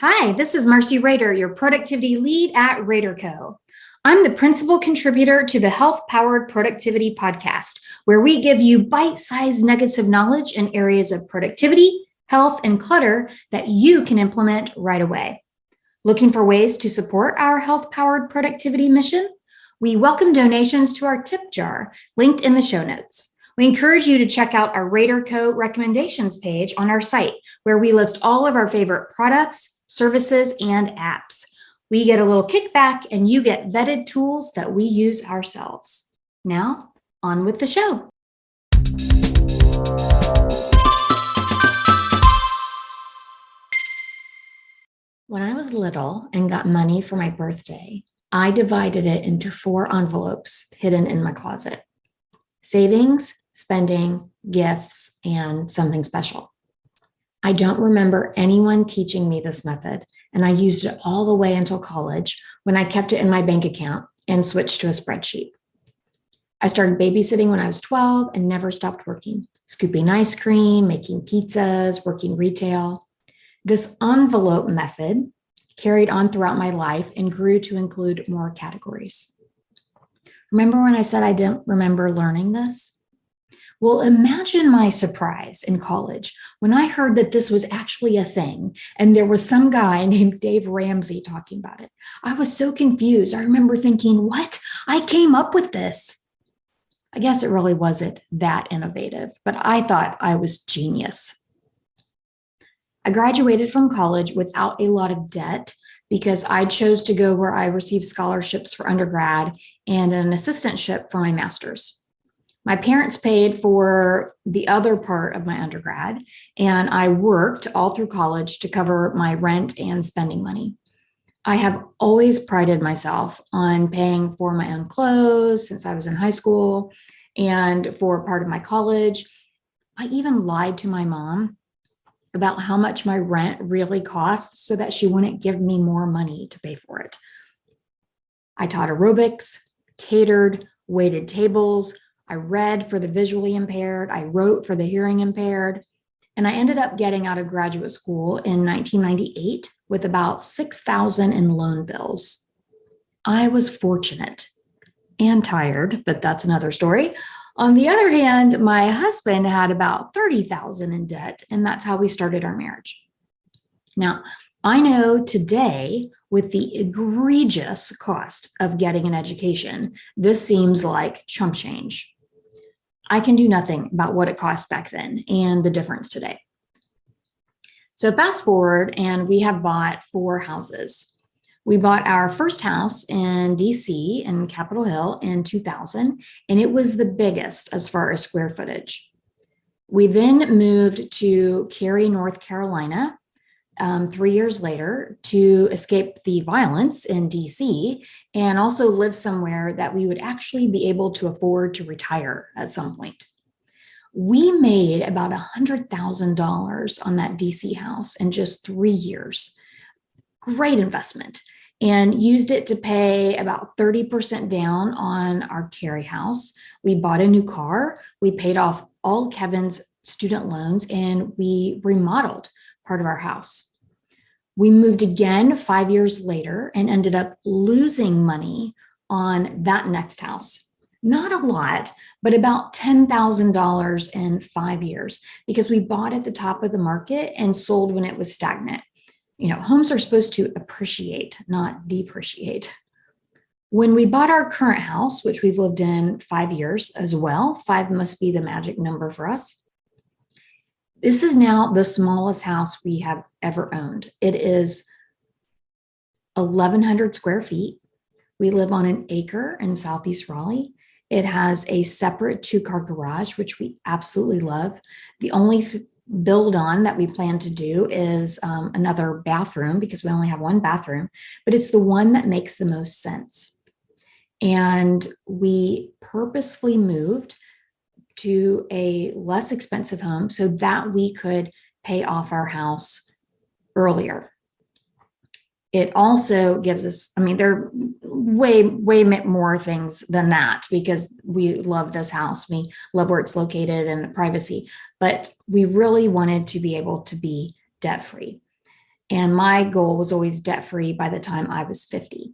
Hi, this is Marcey Rader, your productivity lead at RaderCo. I'm the principal contributor to the Health Powered Productivity podcast, where we give you bite-sized nuggets of knowledge in areas of productivity, health, and clutter that you can implement right away. Looking for ways to support our health powered productivity mission? We welcome donations to our tip jar, linked in the show notes. We encourage you to check out our RaderCo recommendations page on our site, where we list all of our favorite products, services, and apps. We get a little kickback and you get vetted tools that we use ourselves. Now, on with the show. When I was little and got money for my birthday, I divided it into 4 envelopes hidden in my closet: savings, spending, gifts, and something special. I don't remember anyone teaching me this method, and I used it all the way until college when I kept it in my bank account and switched to a spreadsheet. I started babysitting when I was 12 and never stopped working, scooping ice cream, making pizzas, working retail. This envelope method carried on throughout my life and grew to include more categories. Remember when I said I didn't remember learning this? Well, imagine my surprise in college when I heard that this was actually a thing and there was some guy named Dave Ramsey talking about it. I was so confused. I remember thinking, what? I came up with this. I guess it really wasn't that innovative, but I thought I was genius. I graduated from college without a lot of debt because I chose to go where I received scholarships for undergrad and an assistantship for my master's. My parents paid for the other part of my undergrad, and I worked all through college to cover my rent and spending money. I have always prided myself on paying for my own clothes since I was in high school and for part of my college. I even lied to my mom about how much my rent really cost so that she wouldn't give me more money to pay for it. I taught aerobics, catered, waited tables. I read for the visually impaired. I wrote for the hearing impaired. And I ended up getting out of graduate school in 1998 with about $6,000 in loan bills. I was fortunate and tired, but that's another story. On the other hand, my husband had about $30,000 in debt, and that's how we started our marriage. Now, I know today, with the egregious cost of getting an education, this seems like chump change. I can do nothing about what it cost back then and the difference today. So fast forward, and we have bought 4 houses. We bought our first house in DC in Capitol Hill in 2000, and it was the biggest as far as square footage. We then moved to Cary, North Carolina, 3 years later to escape the violence in DC and also live somewhere that we would actually be able to afford to retire at some point. We made about $100,000 on that DC house in just 3 years. Great investment. And used it to pay about 30% down on our Cary house. We bought a new car. We paid off all Kevin's student loans, and we remodeled part of our house. We moved again 5 years later and ended up losing money on that next house. Not a lot, but about $10,000 in 5 years because we bought at the top of the market and sold when it was stagnant. You know, homes are supposed to appreciate, not depreciate. When we bought our current house, which we've lived in 5 years as well, 5 must be the magic number for us. This is now the smallest house we have ever owned. It is 1,100 square feet. We live on an acre in Southeast Raleigh. It has a separate 2-car garage, which we absolutely love. The only build on that we plan to do is another bathroom because we only have 1 bathroom, but it's the one that makes the most sense. And we purposefully moved to a less expensive home so that we could pay off our house earlier. It also gives us, there are way more things than that because we love this house. We love where it's located and the privacy, but we really wanted to be able to be debt-free. And my goal was always debt-free by the time I was 50.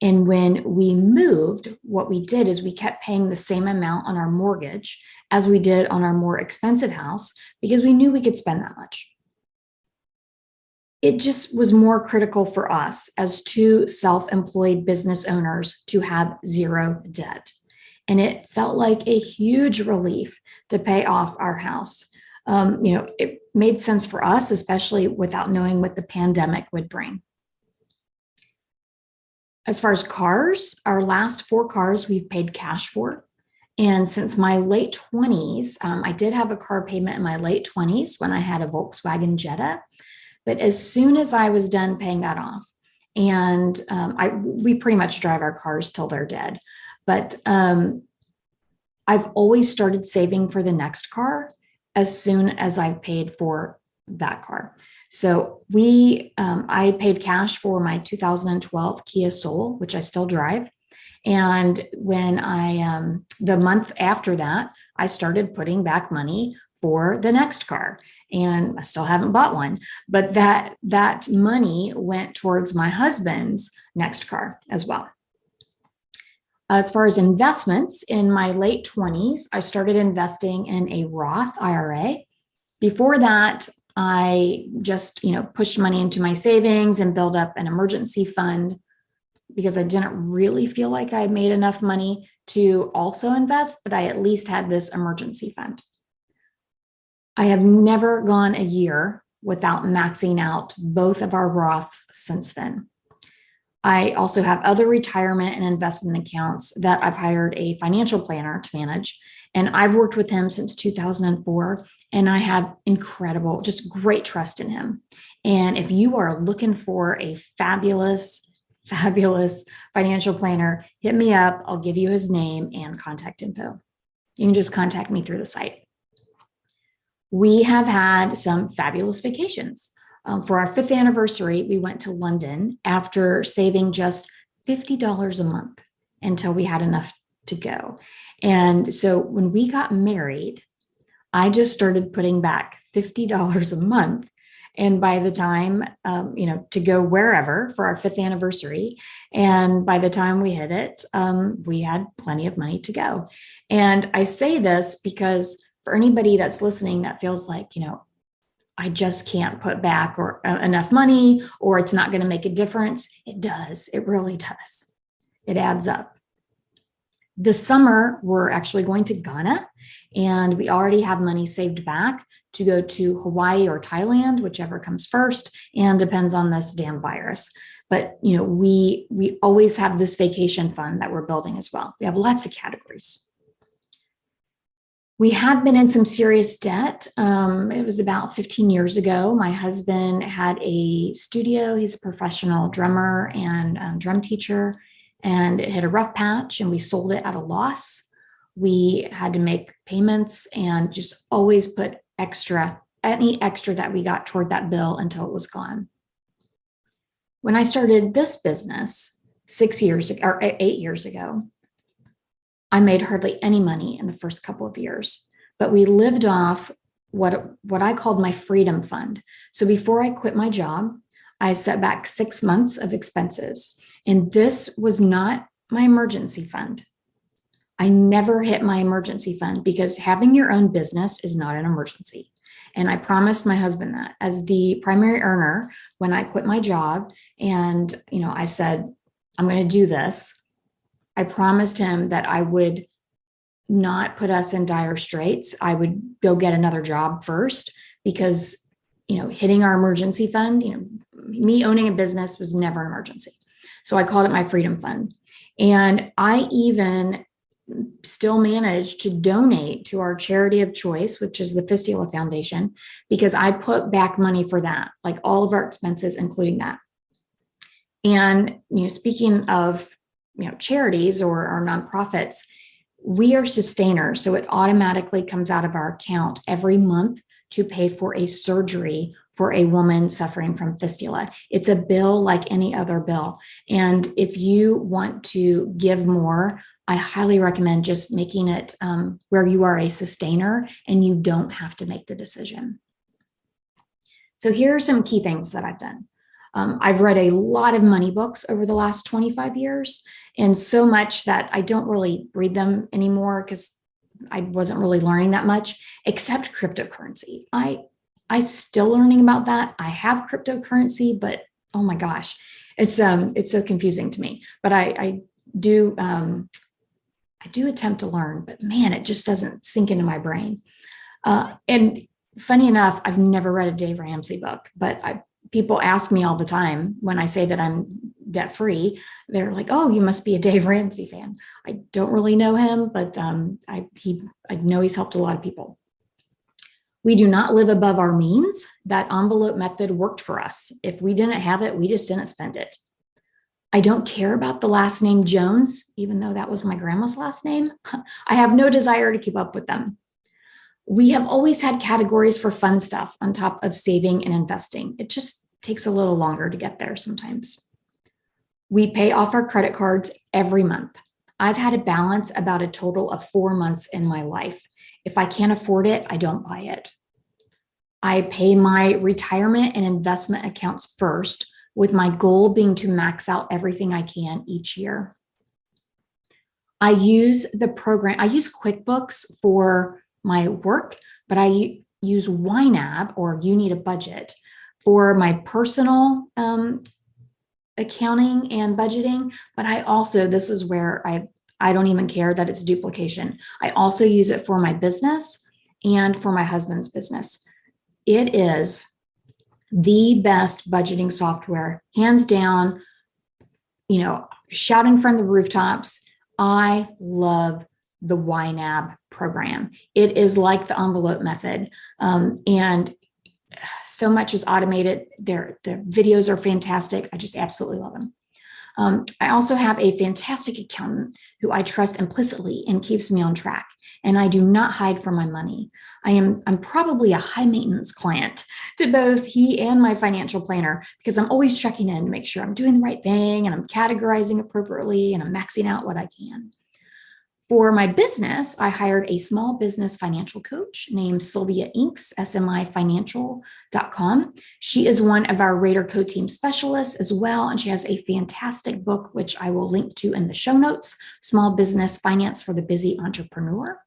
And when we moved, what we did is we kept paying the same amount on our mortgage as we did on our more expensive house because we knew we could spend that much. It just was more critical for us as two self-employed business owners to have zero debt. And it felt like a huge relief to pay off our house. It made sense for us, especially without knowing what the pandemic would bring. As far as cars, our last 4 cars we've paid cash for. And since my late 20s, I did have a car payment in my late 20s when I had a Volkswagen Jetta. But as soon as I was done paying that off, and we pretty much drive our cars till they're dead. But I've always started saving for the next car as soon as I've paid for that car. So I paid cash for my 2012 Kia Soul, which I still drive. And when the month after that, I started putting back money for the next car. And I still haven't bought one, but that money went towards my husband's next car as well. As far as investments, in my late 20s, I started investing in a Roth IRA. Before that, I just, pushed money into my savings and built up an emergency fund because I didn't really feel like I made enough money to also invest, but I at least had this emergency fund. I have never gone a year without maxing out both of our Roths since then. I also have other retirement and investment accounts that I've hired a financial planner to manage, and I've worked with him since 2004, and I have incredible, just great trust in him. And if you are looking for a fabulous financial planner, hit me up. I'll give you his name and contact info. You can just contact me through the site. We have had some fabulous vacations. For our 5th anniversary, we went to London after saving just $50 a month until we had enough to go. And so when we got married, I just started putting back $50 a month. And by the time, to go wherever for our 5th anniversary, and by the time we hit it, we had plenty of money to go. And I say this because for anybody that's listening that feels like, I just can't put back or enough money, or it's not going to make a difference. It does. It really does. It adds up. This summer, we're actually going to Ghana, and we already have money saved back to go to Hawaii or Thailand, whichever comes first, and depends on this damn virus. But, we always have this vacation fund that we're building as well. We have lots of categories. We have been in some serious debt. It was about 15 years ago. My husband had a studio. He's a professional drummer and drum teacher, and it hit a rough patch, and we sold it at a loss. We had to make payments and just always put any extra that we got toward that bill until it was gone. When I started this business 8 years ago, I made hardly any money in the first couple of years, but we lived off what I called my freedom fund. So before I quit my job, I set back 6 months of expenses, and this was not my emergency fund. I never hit my emergency fund because having your own business is not an emergency. And I promised my husband that as the primary earner, when I quit my job and, I said, I'm going to do this, I promised him that I would not put us in dire straits. I would go get another job first because, hitting our emergency fund, me owning a business was never an emergency. So I called it my freedom fund. And I even still managed to donate to our charity of choice, which is the Fistula Foundation, because I put back money for that, like all of our expenses, including that. And, speaking of charities or nonprofits, we are sustainers. So it automatically comes out of our account every month to pay for a surgery for a woman suffering from fistula. It's a bill like any other bill. And if you want to give more, I highly recommend just making it where you are a sustainer and you don't have to make the decision. So here are some key things that I've done. I've read a lot of money books over the last 25 years, and so much that I don't really read them anymore because I wasn't really learning that much, except cryptocurrency. I still learning about that. I have cryptocurrency, but oh my gosh, it's so confusing to me. But I do attempt to learn, but man, it just doesn't sink into my brain. And funny enough, I've never read a Dave Ramsey book, but people ask me all the time when I say that I'm debt free. They're like, "Oh, you must be a Dave Ramsey fan." I don't really know him, but I know he's helped a lot of people. We do not live above our means. That envelope method worked for us. If we didn't have it, we just didn't spend it. I don't care about the last name Jones, even though that was my grandma's last name. I have no desire to keep up with them. We have always had categories for fun stuff on top of saving and investing. It just takes a little longer to get there sometimes. We pay off our credit cards every month. I've had a balance about a total of 4 months in my life. If I can't afford it, I don't buy it. I pay my retirement and investment accounts first, with my goal being to max out everything I can each year. I use QuickBooks for my work, but I use YNAB, or You Need a Budget, for my personal accounting and budgeting. But I also, this is where I don't even care that it's duplication. I also use it for my business and for my husband's business. It is the best budgeting software, hands down, shouting from the rooftops. I love the YNAB program. It is like the envelope method. And so much is automated. The videos are fantastic. I just absolutely love them. I also have a fantastic accountant who I trust implicitly and keeps me on track. And I do not hide from my money. I'm probably a high maintenance client to both he and my financial planner, because I'm always checking in to make sure I'm doing the right thing and I'm categorizing appropriately and I'm maxing out what I can. For my business, I hired a small business financial coach named Sylvia Inks, smifinancial.com. She is one of our RaderCo team specialists as well, and she has a fantastic book, which I will link to in the show notes, Small Business Finance for the Busy Entrepreneur.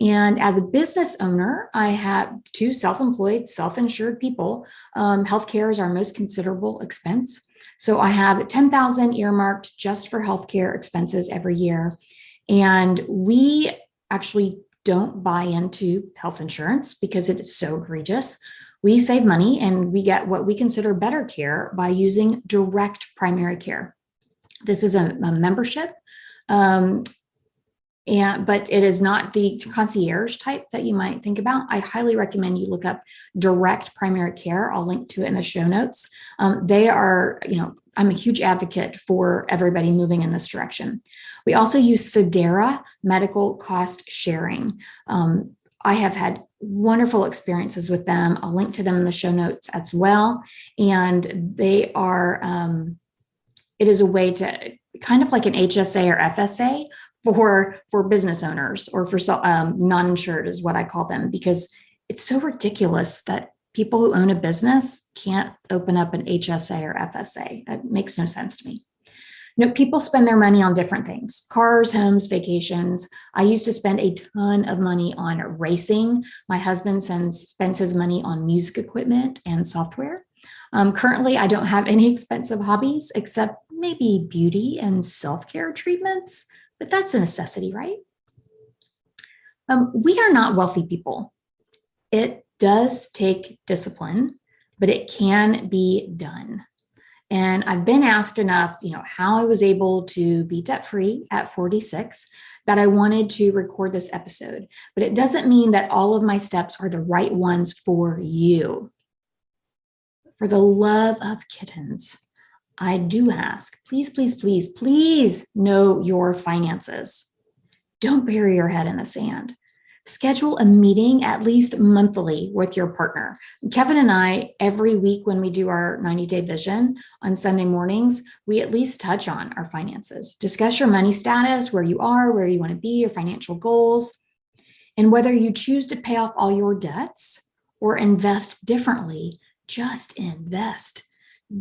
And as a business owner, I have 2 self-employed, self-insured people. Healthcare is our most considerable expense. So I have $10,000 earmarked just for healthcare expenses every year. And we actually don't buy into health insurance because it is so egregious. We save money and we get what we consider better care by using direct primary care. This is a membership, but it is not the concierge type that you might think about. I highly recommend you look up direct primary care. I'll link to it in the show notes. They are, I'm a huge advocate for everybody moving in this direction. We also use Sedera medical cost sharing. I have had wonderful experiences with them. I'll link to them in the show notes as well. And they are, it is a way to kind of like an HSA or FSA for business owners, or for non-insured is what I call them, because it's so ridiculous that people who own a business can't open up an HSA or FSA. That makes no sense to me. People spend their money on different things: cars, homes, vacations. I used to spend a ton of money on racing. My husband spends his money on music equipment and software. Currently, I don't have any expensive hobbies except maybe beauty and self-care treatments, but that's a necessity, right? We are not wealthy people. It does take discipline, but it can be done. And I've been asked enough, how I was able to be debt-free at 46, that I wanted to record this episode. But it doesn't mean that all of my steps are the right ones for you. For the love of kittens, I do ask, please, please, please, please know your finances. Don't bury your head in the sand. Schedule a meeting at least monthly with your partner. Kevin and I, every week when we do our 90-day vision on Sunday mornings, we at least touch on our finances. Discuss your money status, where you are, where you want to be, your financial goals, and whether you choose to pay off all your debts or invest differently. Just invest.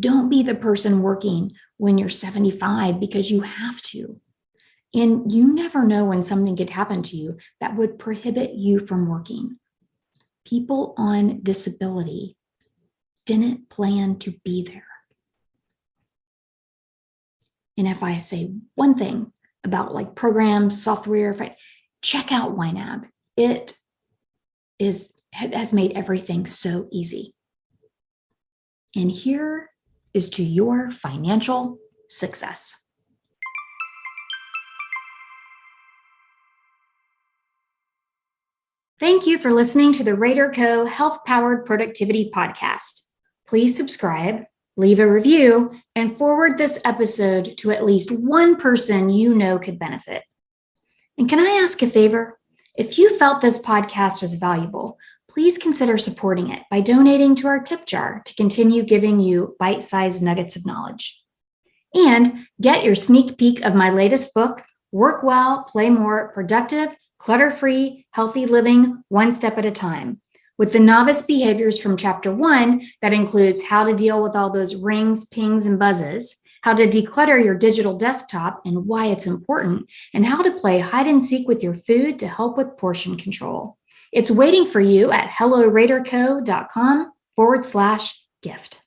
Don't be the person working when you're 75 because you have to. And you never know when something could happen to you that would prohibit you from working. People on disability didn't plan to be there. And if I say one thing about like programs, software, check out YNAB. It has made everything so easy. And here is to your financial success. Thank you for listening to the RaderCo Health Powered Productivity Podcast. Please subscribe, leave a review, and forward this episode to at least one person you know could benefit. And can I ask a favor? If you felt this podcast was valuable, please consider supporting it by donating to our tip jar to continue giving you bite-sized nuggets of knowledge. And get your sneak peek of my latest book, Work Well, Play More, Productive, Clutter-Free, Healthy Living, One Step at a Time, with the novice behaviors from chapter 1 that includes how to deal with all those rings, pings, and buzzes, how to declutter your digital desktop and why it's important, and how to play hide and seek with your food to help with portion control. It's waiting for you at helloraderco.com/gift.